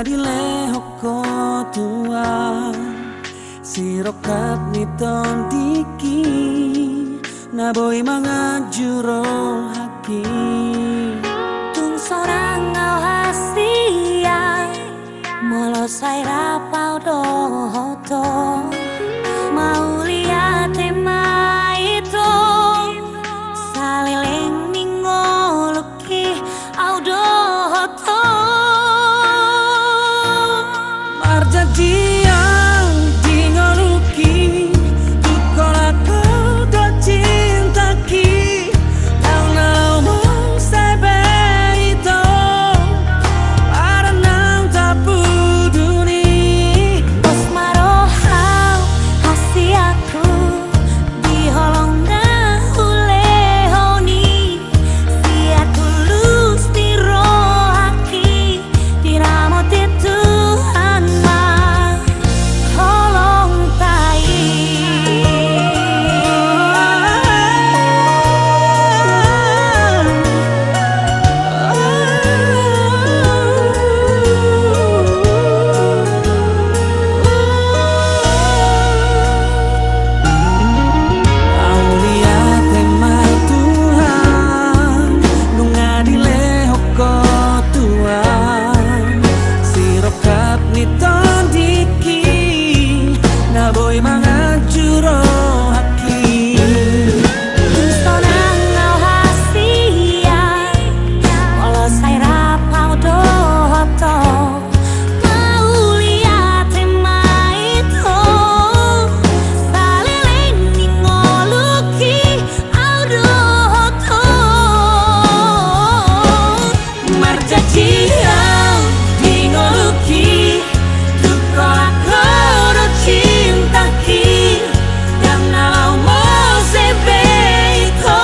dile hoko tua sirokap niton tiki naboi mga juro haki tung sorang ngau hasia molo sai rapau do hoto mau lihat tema itu salileng ningoluki audo hoto marjadiang dingoluki tukola kodo cintaki nau nau mong sebe itu para nang tapuduni bos marohau hasi aku diholong na hulehoni sia tulus di rohaki diramot Tuhan mah holong tai Aulia tema Tuhan nunga dile hoko tuan sirokap niton diki naboi mga juro haki sonang ngau hasia walau sai rapau do hoto mau lihat tema itu salileng ningoluki audo hoto marjadiang dingoluki tukola kodo cintaki yang nalau mo sebe itu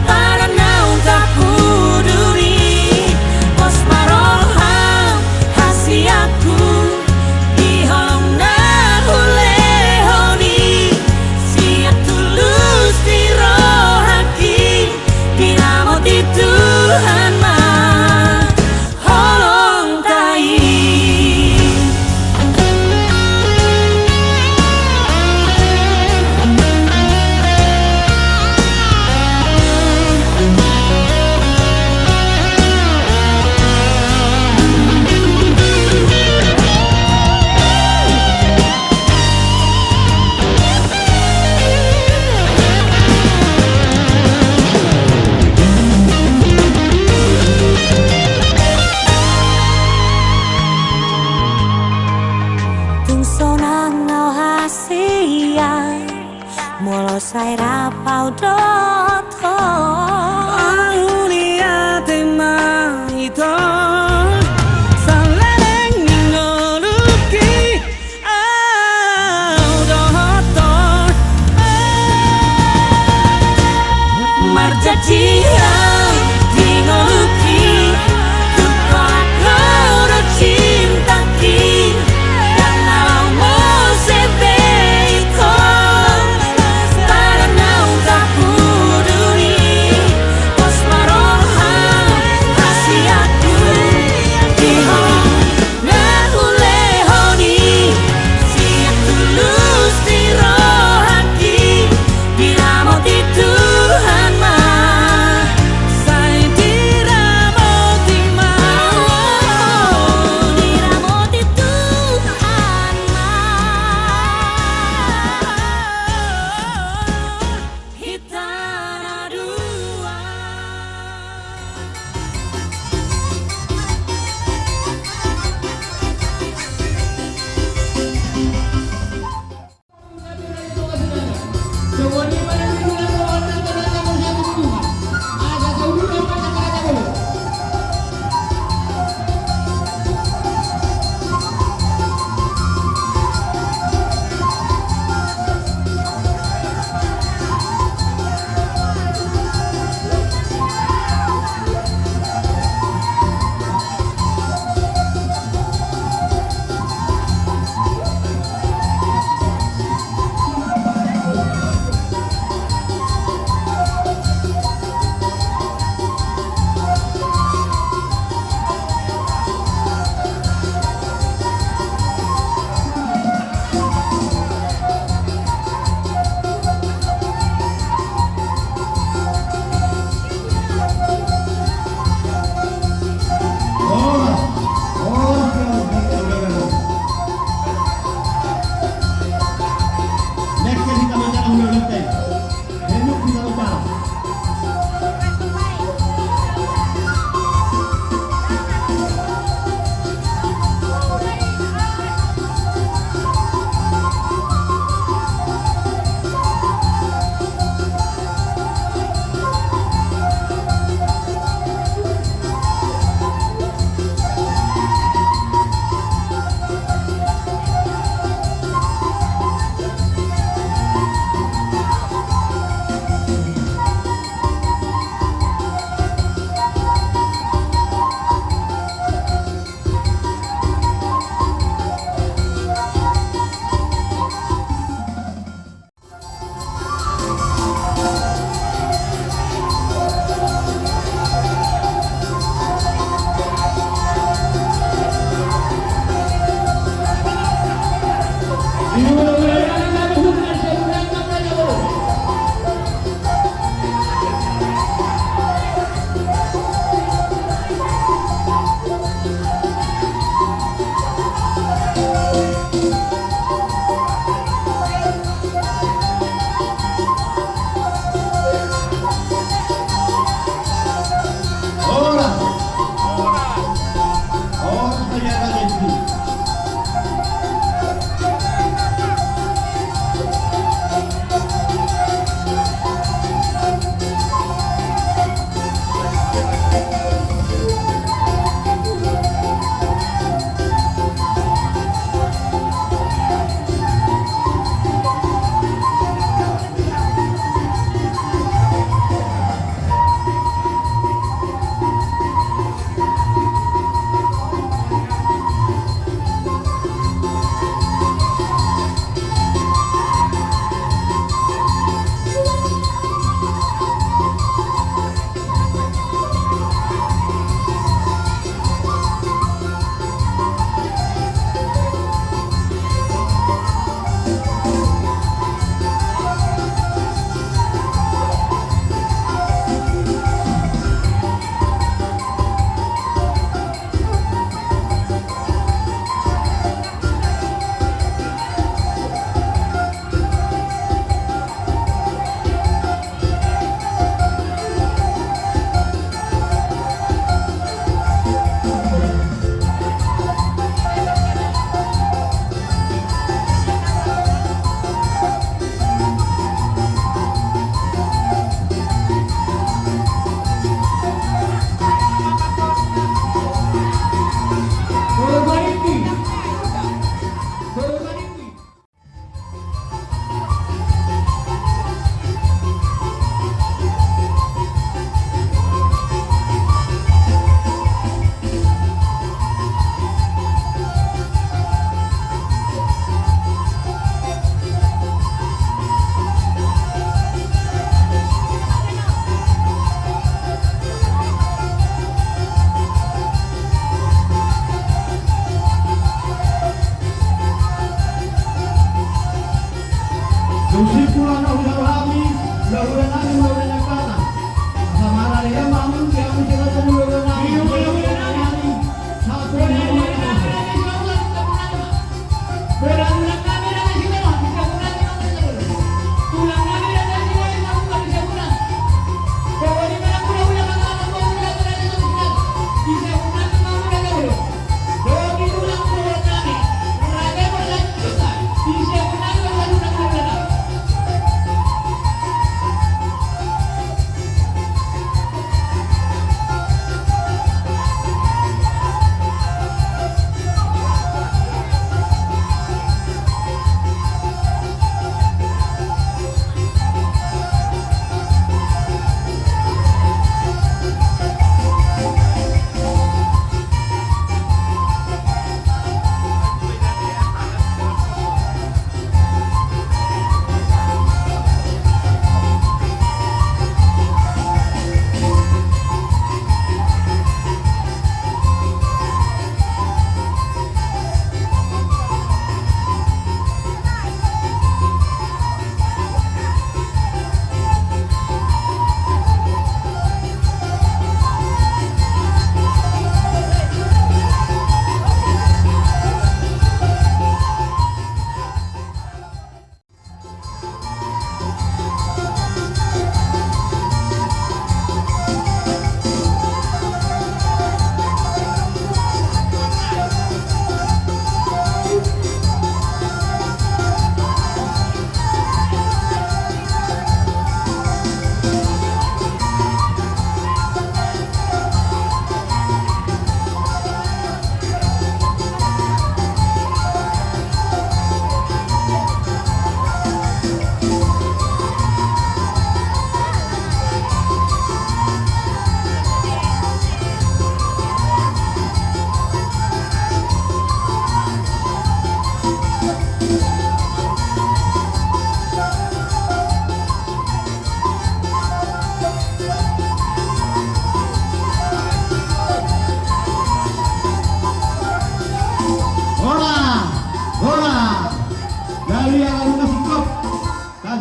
para nau tapuduri bos maroham hasiaku diholong na hulehoni sia tulus di rohaki dinamot Tuhan mah holong tai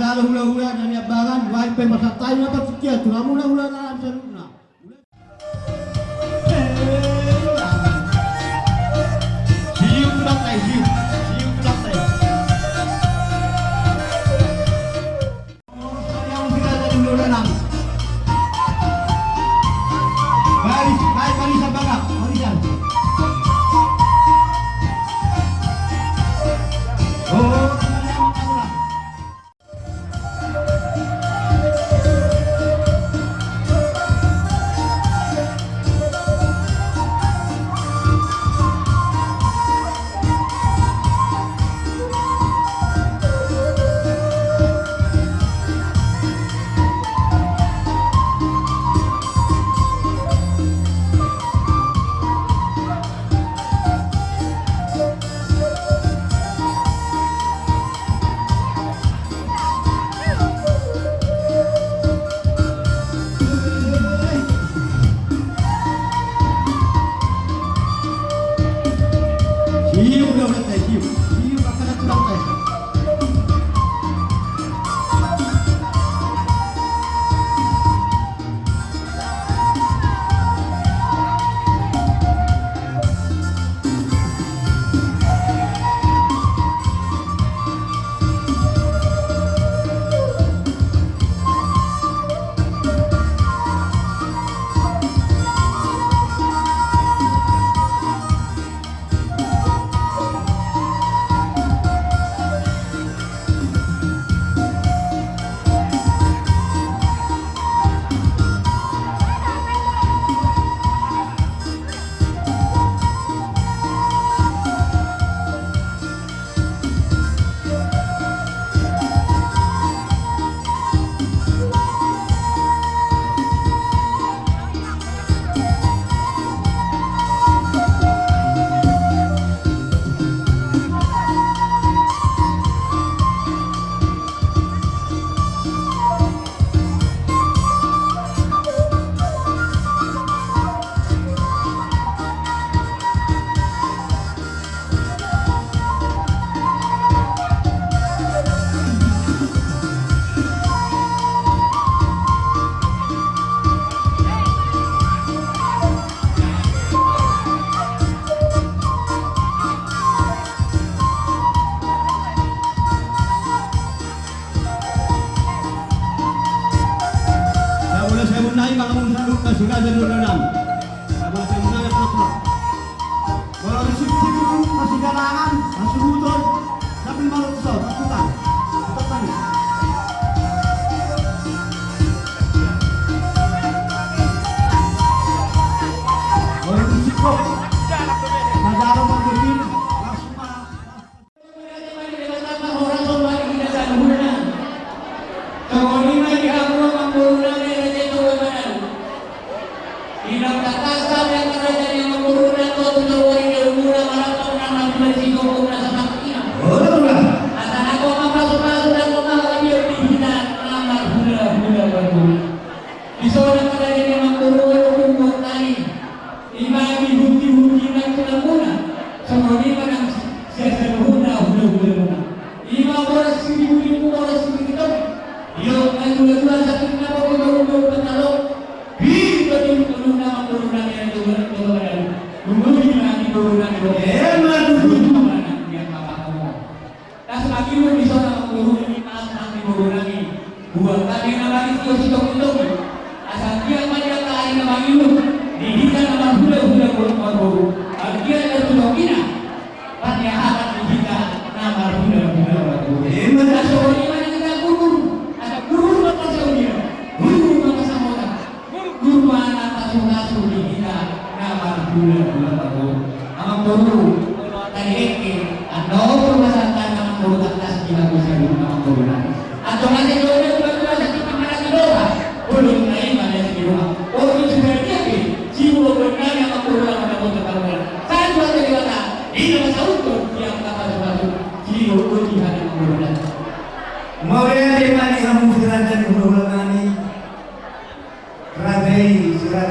Kalau hula-hula dan abangan, baik pemasa tayo dapat sekian. Tulang hula-hula dalam seruna. Hiu pulang tay, hiu pulang tay. Yang kita tadi hula enam. Baris sabagap, barisan. Oh. Sudah jadi renang. Kalau saya menang terus. Kalau risip masih galangan, masih butuh, tapi malu besar, lakukan. Tetap tadi. Kalau risip kok, ada orang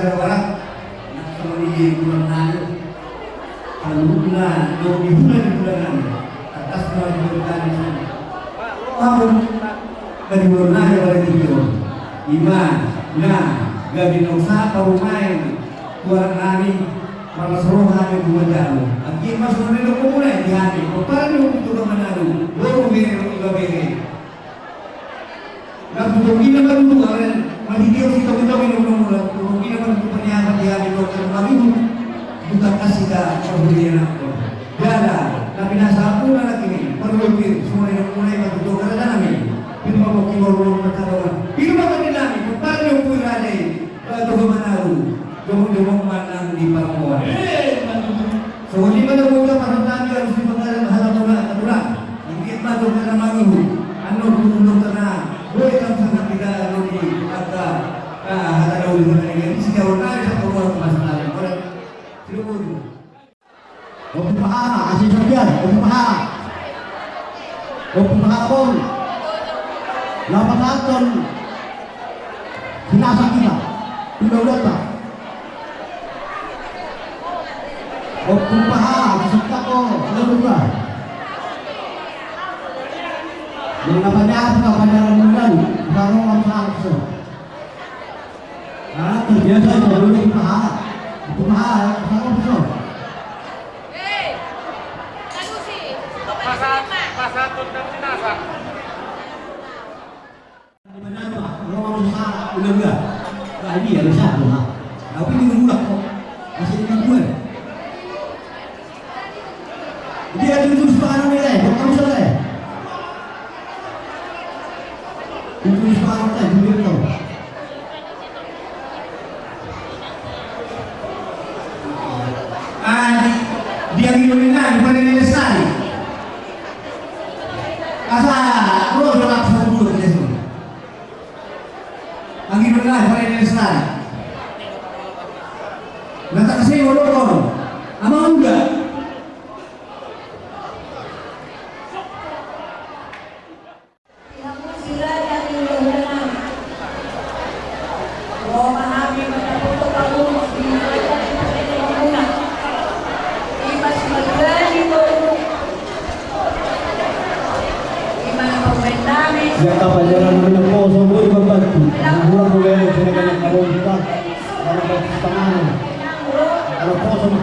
berpikir, langsung Kadimurna ya oleh tidur. Iman, nah, gabi nusa parumain, kuat nani, malas roh hanya bumajalu. Aki mas nani lo kumulai di hati, paparan lo kutu kamanalu, lo bere lo bere. Gak butuh naman dulu karen, malidiyo kita minum mula, butuh naman dulu pernyataan di hati lo terlalu, bukan kasih ka perbudian aku. Biarlah, tapi nasa aku lagi ni, perlu semua yang mulai berbutuh karena nami. Pino mo kimoro katawan. Pino ba kanila ni paano yung pulay to gumanaru. Dumong manang di paramuan. So hindi man mo ka parutan yung si pangalan halatula katula. Hindi pa to kana mangihu. Ano tulong ka na. Boy kam sa kapila ano ni pagka halalaw ni kanila. Si kawala sa pagkuha masalah. Silupod. Opumaha, asin Sofian, opumaha. Opumaha pun. Lapan naton sinasa kita pinodota opumaha kisita ko laluga yung napanyap ka panaramulan bago ang saakso terbiasa ito dulu opumaha saakso Pasatun ng sinasa. Udah nah ini ya bisa tuh tapi ini murah kok masih 5 bulan dia ada tulis separuh nilai kamu selesai tulis separuh nilai duit tau Dia ngiluminan bukan nilai sekali. Asa lo udah sepuluh gitu. Lagi benar pada Indonesia. Nanti kasih ngolong, ama enggak? Siapa pelajaran menyokong semua membantu. Buang boleh dengan kalau kita kalau pertemanan kalau kosong.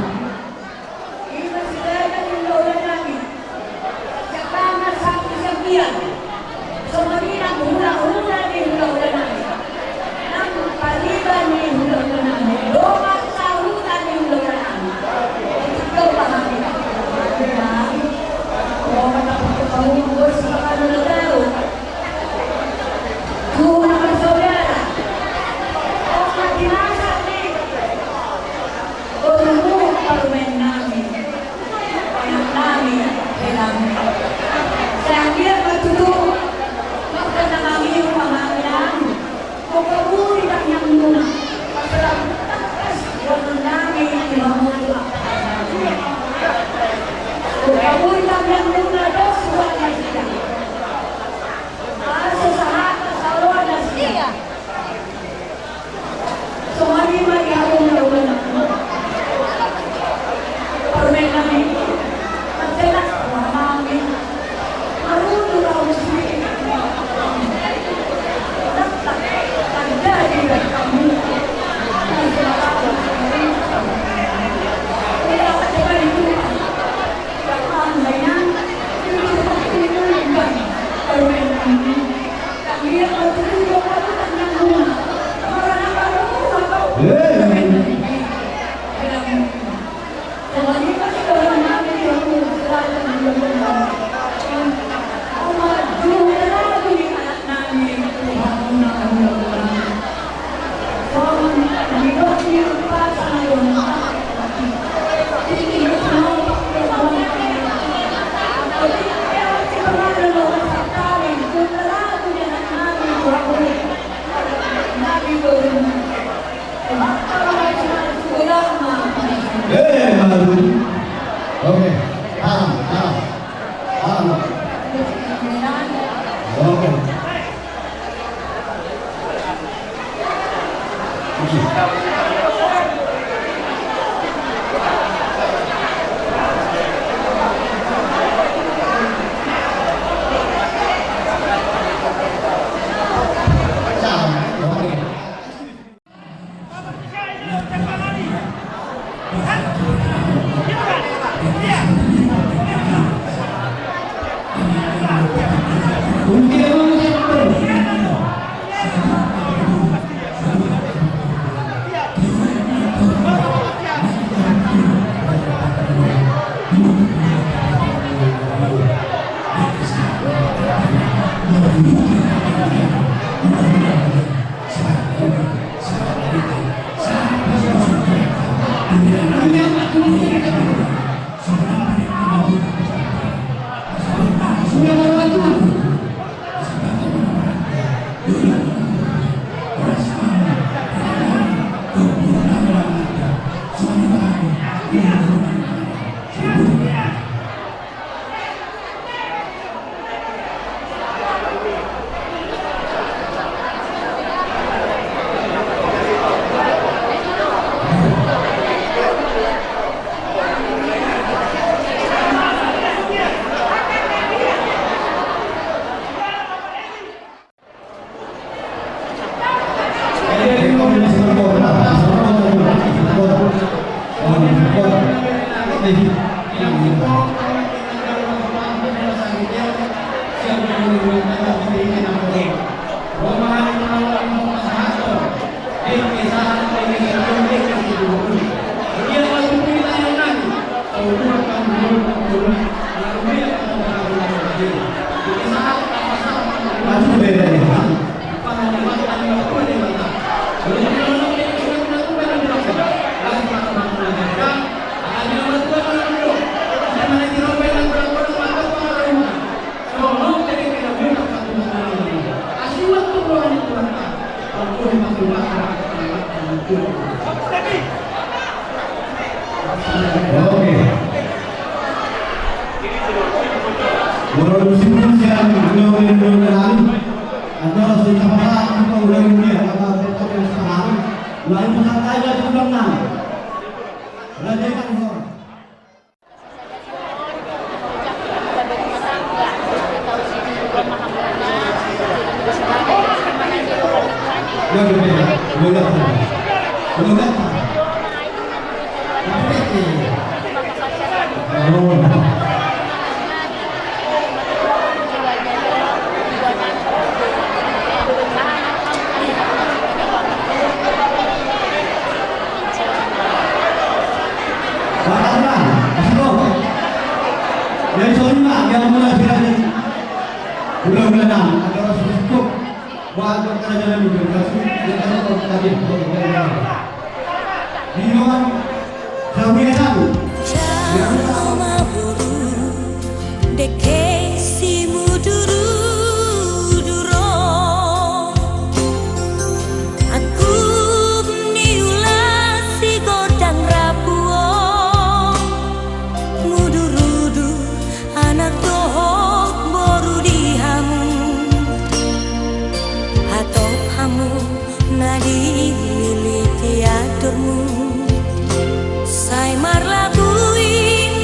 Sai marlagui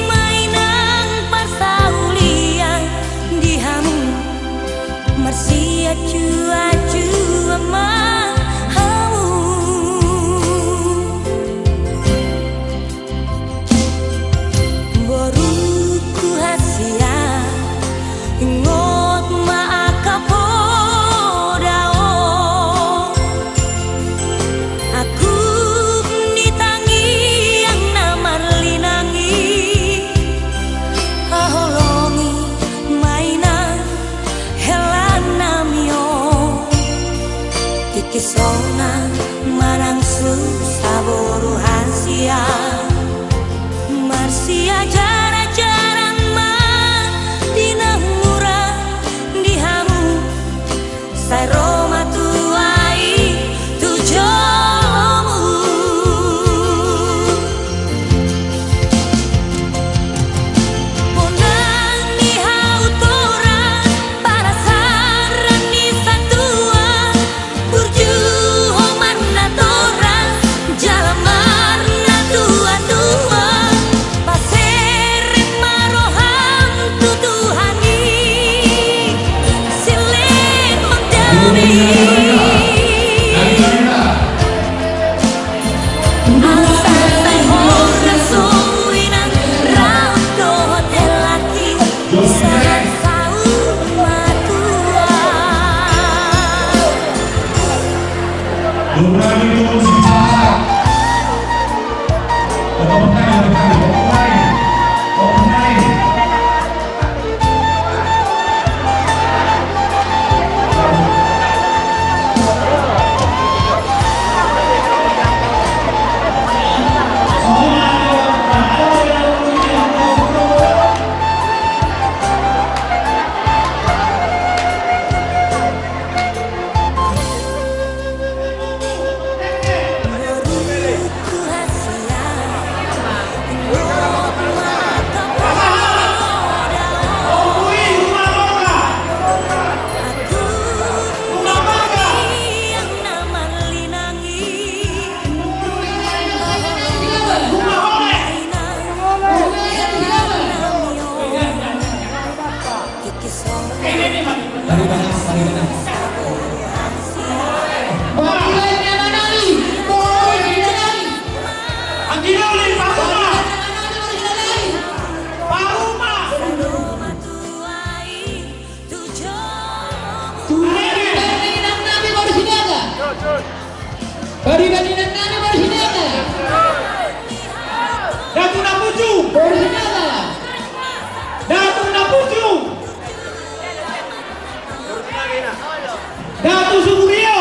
mainang pasaulian Bersenjata Datuk Napucu, Datuk Suburio,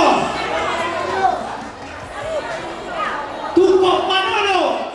Tumpok Manolo.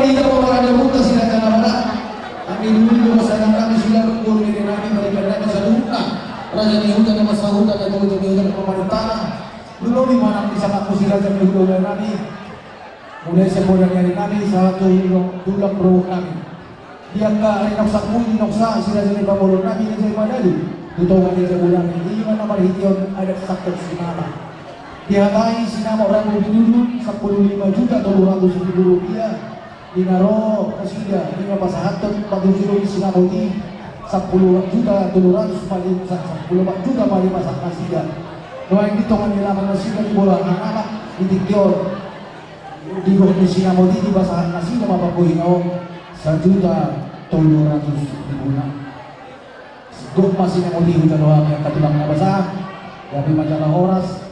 malita po mga nabuta sila ka naman. Ang inulo mo sa kami sila kung hindi namin balikan namin sa lupa. Raja ni hutan na masahutan at hutan ni hutan na pamanitana. Luloy mo nang isang ako sila sa luloy namin. Mula sa po nangyari namin sa tulang bro namin. Diyan ka rin noksa sila sa ipamulong namin sa ipadali. Totoo nga din sa bulan. Hindi man naman hitiyon ada sakot si mama. Dihatay sinama orang mo binulong 15 juta $200,000. Dinaro kasiya, hindi mapasahatot padusilo sinama di 10 juta $200,000 10 juta malimasak kasiya. Doa dito nga nilaman na sila di bola ang anak ditikyon. Di ko ni sinama di basahan na sila mapapuhingaw 1,200,000 na. Guk masih yang ulihin ka doang yang katulang na basa. Gabi majalah oras.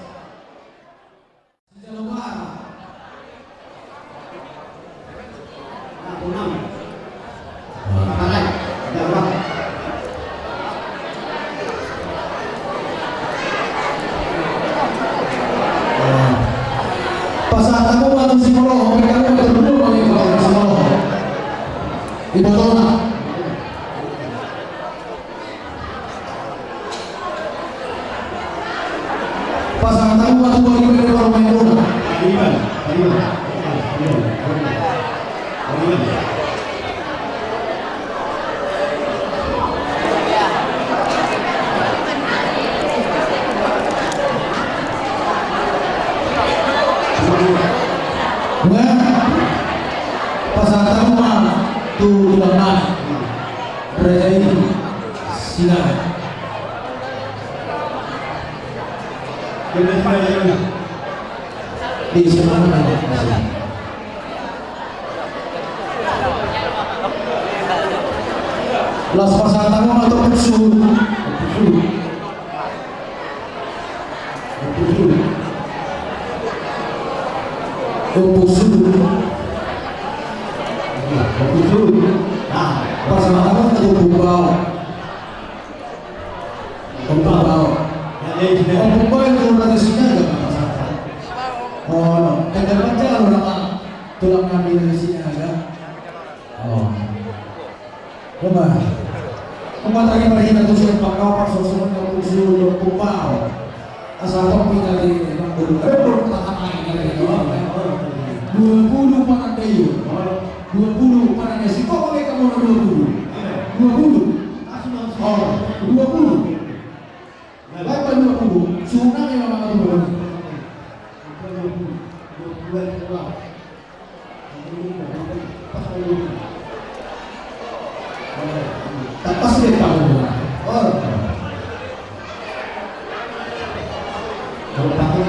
Pasatan mo man si Moro, may kami matulog ang ikaw si Moro. Ito to na. Pasatan mo man si Moro, may kami matulog. Pasatan mo tulang na Ray sila. Di semua na. Las pasatan mo atau pusul. Pusul. Nah, pasang tangan itu bumbau. Bumbau itu dari sini aja pasang. Oh, kadang aja orang tulang ngambil dari sini aja. Oh, coba. Kemana lagi mereka tuh sudah pakai pasang semua kalau sudah bumbau. Asal kau pindah di Bangkulu, tahan air gitu. 20 mana kayu. 20 mana nasi kok boleh kamu 20 oh 20 berapa 20 sunang yang mama kamu tak pasti dia tahu oh kalau tahu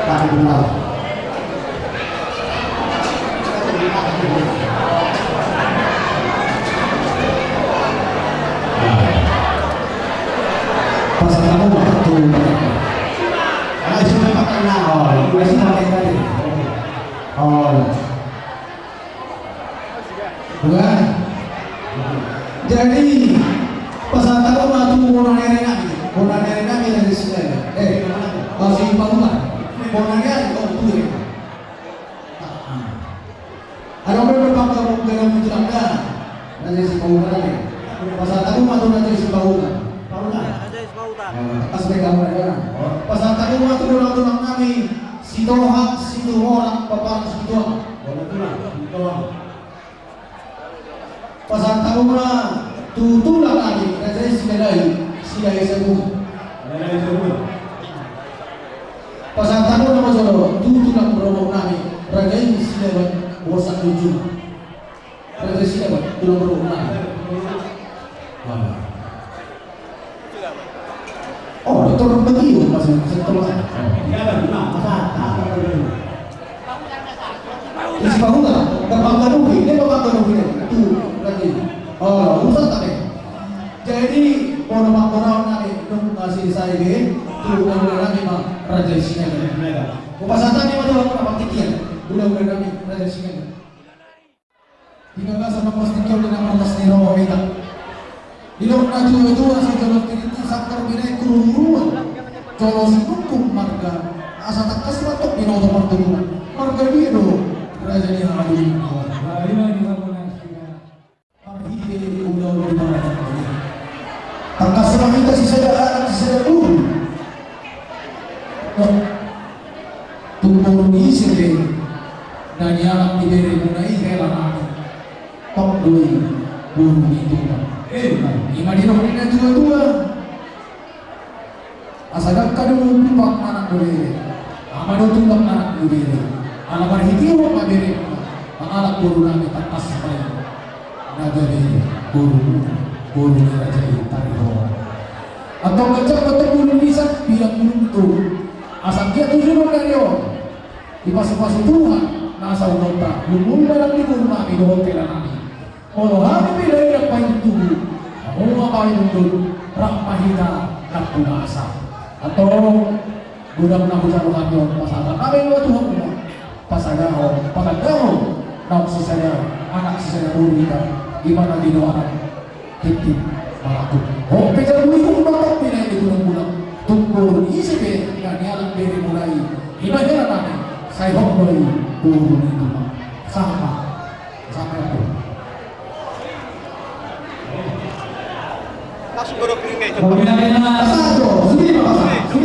tak benar. Pasal kamu waktu sudah pakai nol, masih pakai tadi. Oh, bukan. Jadi pasal kamu waktu orang kami dari sini. Masih bangunan. Orang yang kau tuh. Ada orang berbangga dengan menjelangkan nanti si bangunan ini. Pasal kamu waktu nanti si bangunan. Aspek kamu ada. Pasal tadi waktu tulang kami si doa orang papan si doa. Pasal tahu mana tulang kami nanti si dari semua. Pasal tahu nama jodoh tulang berobok kami raja ini si dari bosan tujuh. Raja si dari tulang berobok kami. Oh, dokter begitu masih setelah. Isi bangunan, kebanggaan rugi, dia kebanggaan rugi itu lagi. Oh, usah tadi. Jadi mau orang nanti dong ngasih saya ini, tuh nanti mah raja singa. Kupasatan ini macam apa tikian? Udah nanti raja singa. Tidak sama pastikan dengan atas niro kita. Ilok na itu asal jalur tiriti sakar binay kururuan. Kalau si hukum marga asa takas watok binoto pagturunan. Marga Gabiro raja ni hadu Lima di bangunan sila. arhide udah di mana tangkas semangita si sada dulu tumpul ni sirbe dan yang diberi mulai helang top 2 buru itu lima di nomornya dua asalkan kadu tumpang anak beri amado tumpang anak beri alabar hitiwo mabere anak buru nami takas sampai nagari buru ni raja tariho atau kecap atau buru bisa bilang buru itu asal dia tujuh dari di pasal Tuhan nasa unota lumul dalam libur nami doon kailan nami kalau kami pilih yang paling tubuh mau ngapain untuk rahmahita nak punasa atau budak na bujaruhan yun pasagan kami nga Tuhan mo pasagaho na sisaya anak sisaya urita gimana didoakan titip malakot o pejar mo yung batak pinay di bulang-bulang tungkol isipin nga niyalang beri mulai ibadah namin sa ibang mulai puro nito sama ako Langsung godok ini kayak pasado sudi oh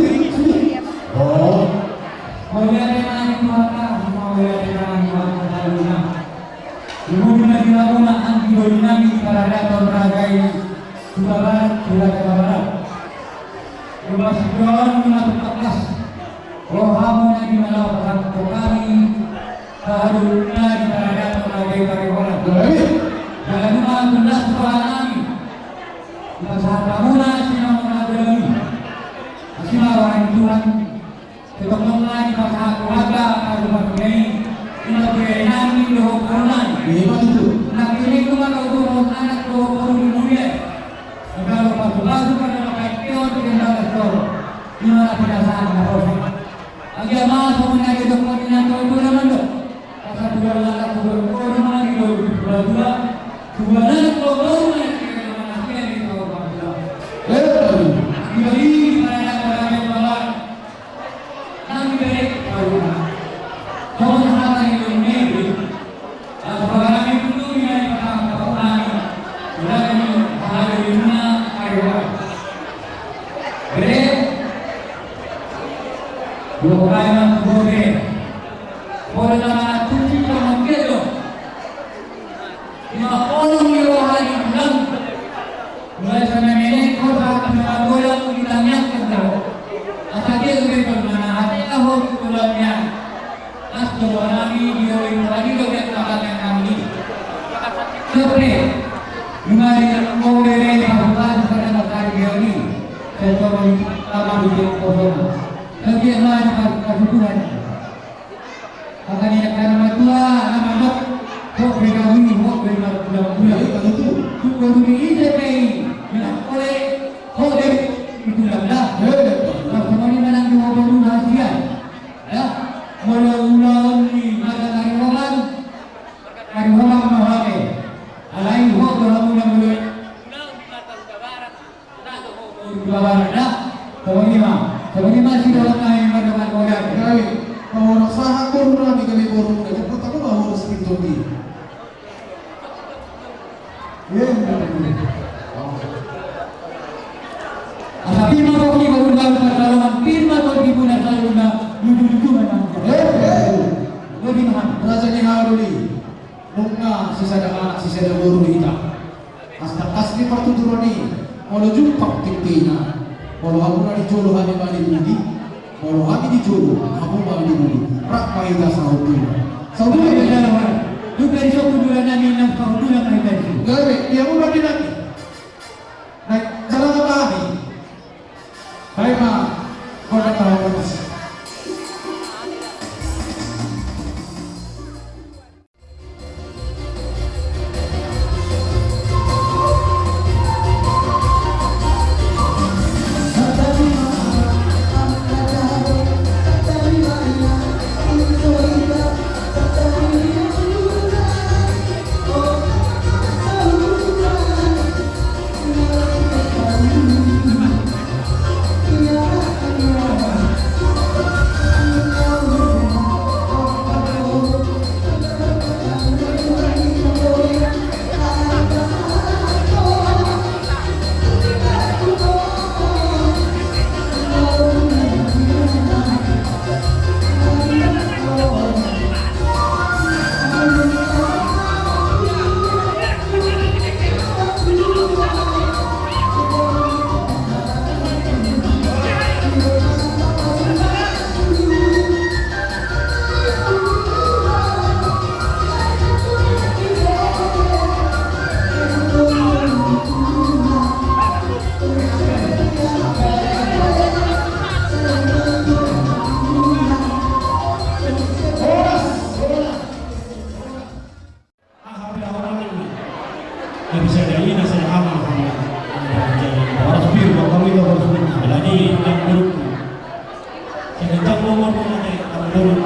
turun.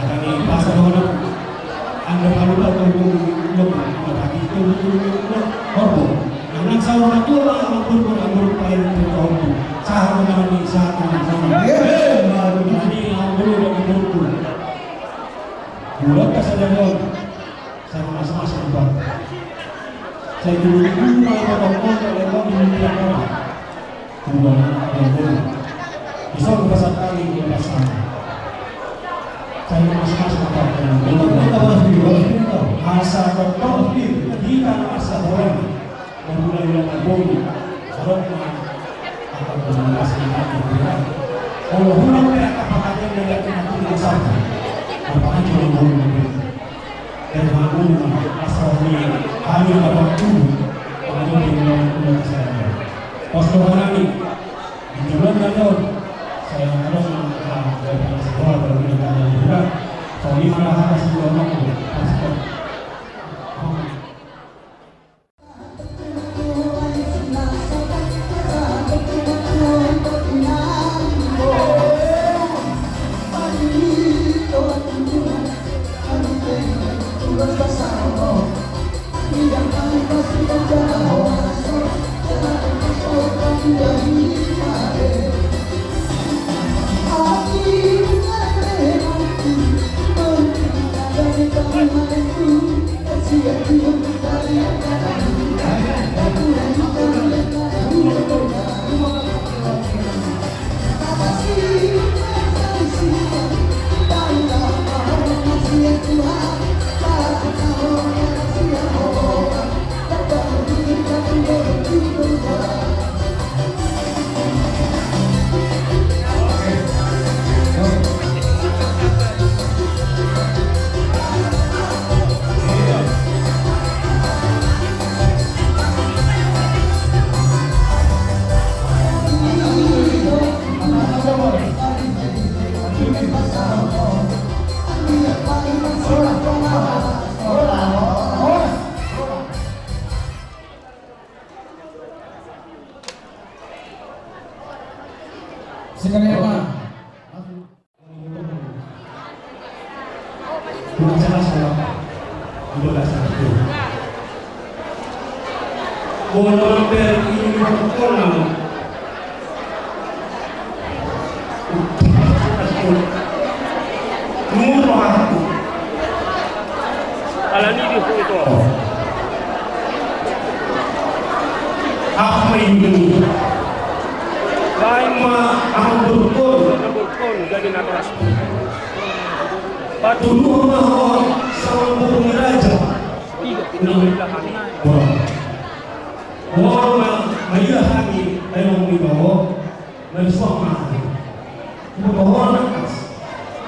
Kami pasal orang anda kalau turun lagi turun hormon. Anak saya orang tua yang turun paling turun. Saya mengalami saat ini baru ini yang turun. Buat kesadaran saya masa-masa depan. Saya dulu mulai bertemu dengan dunia orang. Kemudian yang bisa berpasang kali di pasang. Saya masa-masa depan dengan masa bertopir jika masa orang memulai berbunyi aroma atau bermulasi dengan kalau pulang mereka apakah yang melihatnya nanti tidak sama apakah cuma berbunyi dan bangun asal ini hanya dapat tubuh untuk dimulai kesehatan postur ini di bulan tahun saya harus melakukan dari sekolah berbeda juga soalnya malah harus diomong paspor. Sekarang apa? Bukan salah belasan itu. Walau ini berkolam, murah aku. Kalau ini di foto. Apa ini? Lain mah aku Berkon jadi napas. dulu mah sama burung raja. Ini belakang. Orang melihat ini dalam wibawa bersuara. Wibawa nakas.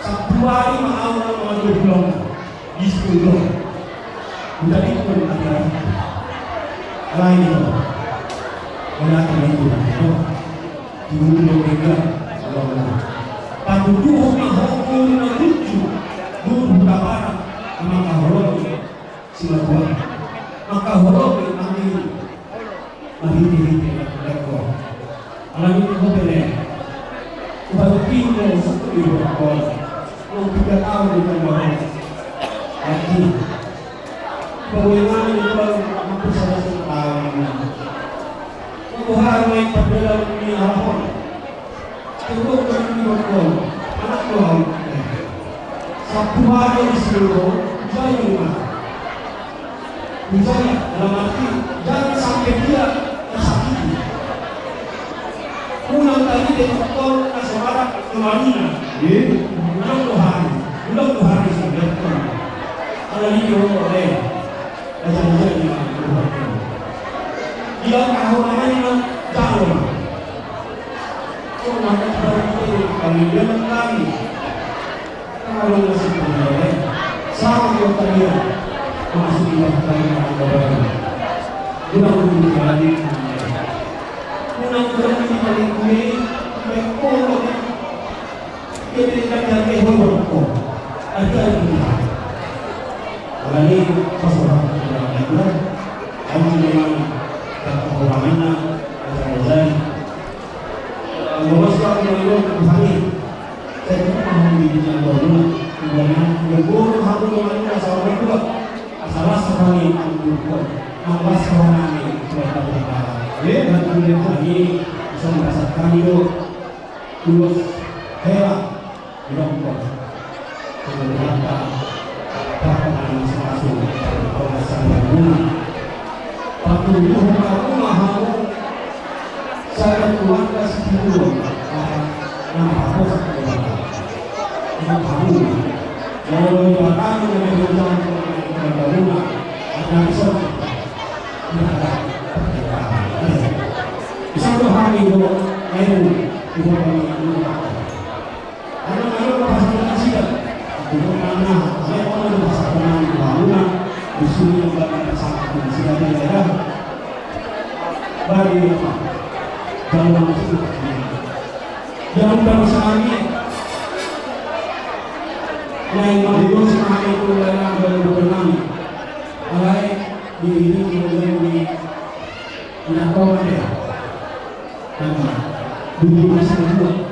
Satu hari mahal maju belum di sekolah. Udah ikut ada lain. Mengatur itu. Dulu juga panduduh mahal lucu guru kabar maka horor silakan maka horor kami mahiti lekor alami ko pele ubahupin mo sa tuyo ko nung pagkatao di kayo lagi pagawin ito ang pusara sa tao Tuhan may pagdala ni hapon Tunggu kami berkon, anak Tuhan. Satu hari di seluruh jaya rumah. Jaya dalam arti jangan sampai dia tersakiti. Ulang tadi dia berkon asmara kemalina. Ulang Tuhan sampai berkon. Kalau ini oleh ajar-ajar yang berkon. Dia tahu namanya jauh. Kami bilang kami kalau masih berjalan sama yang tadi masih dilakukan dengan guna kali guna kali kue mekolo ini kan yang kehormatan ada ini kali seseorang yang ada kami memang kehormatannya ada Luas kalau menurut kami, saya menjadi jalur kemudian berburu harum dengan sama berdua asalah sekali anggur awas kawanani cerita berkata dan kemudian lagi bisa merasakan itu tulus heran dongkol kemudian pakai masing-masing pengawasan yang guna patuh rumah harum saya keluarga sepuluh yang aku yang kamu kalau bahkan dengan hutang kepada rumah akan bisa bisa hari itu ayo kita anak-anak pasangan siap untuk mana saya mau pasangan bangunan di sini yang pasangan siap daerah bagi apa dalam jangan bersama yang maju semangat itu dalam berenang mulai di ini kemudian di Nangkawan ya nama budi masih kedua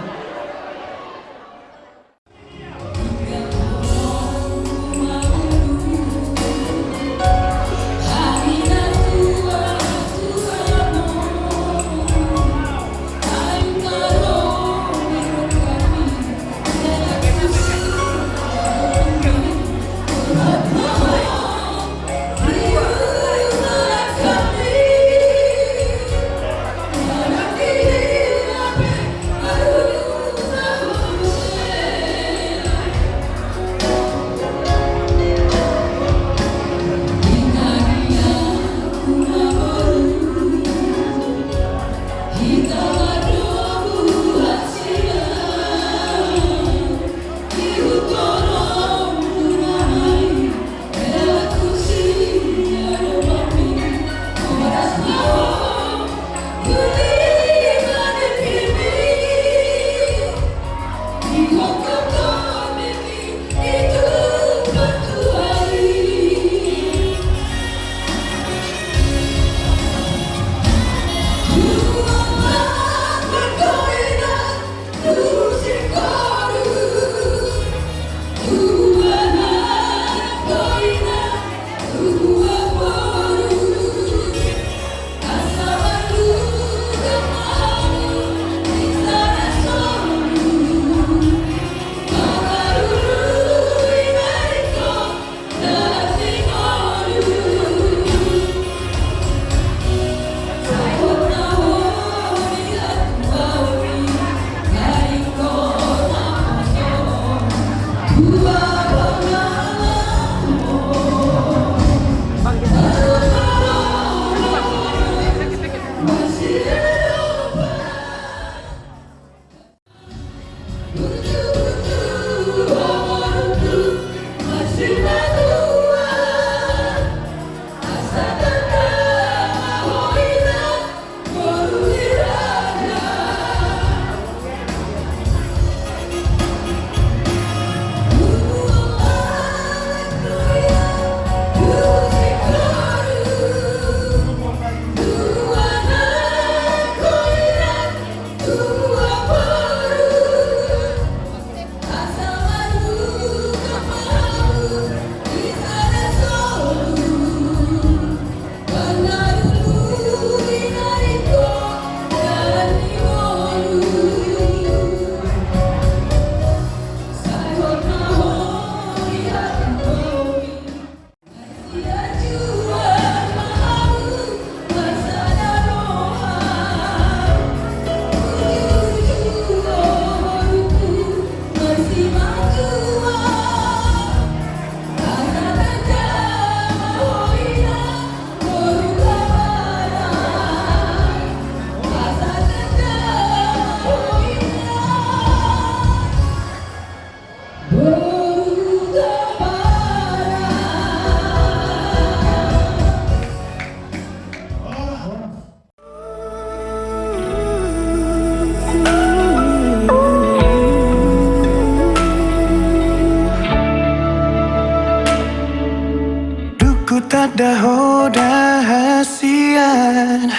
Dahoda hasian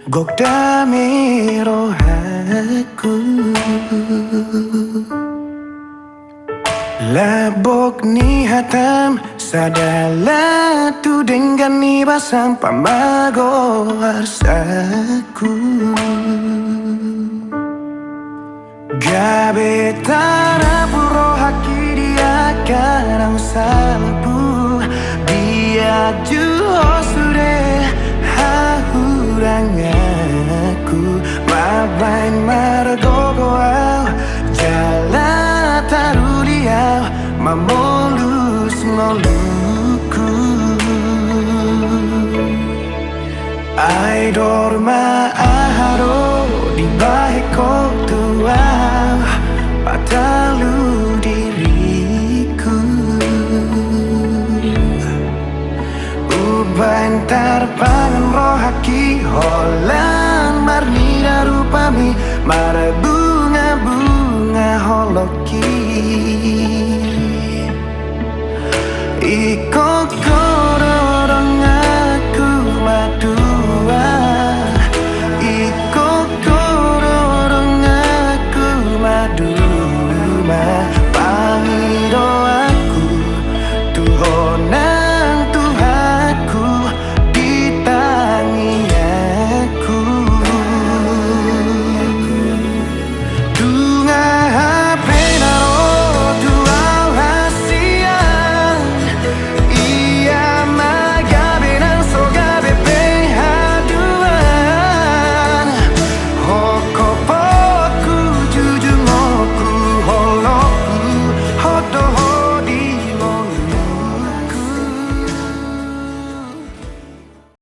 Gokda mirohaku Labok ni hatam sadala tu dengan ni basam pamago arsaku Gabetara puro haki dia karang salbu Dia juho sude hahurang aku Mabain margogo au Jala taruliau Mamolus moluku Ai dorma aharo di bahiko tua Patalu diriku Ubantar pangan rohaki Holan marnida rupami Mara bunga-bunga holoki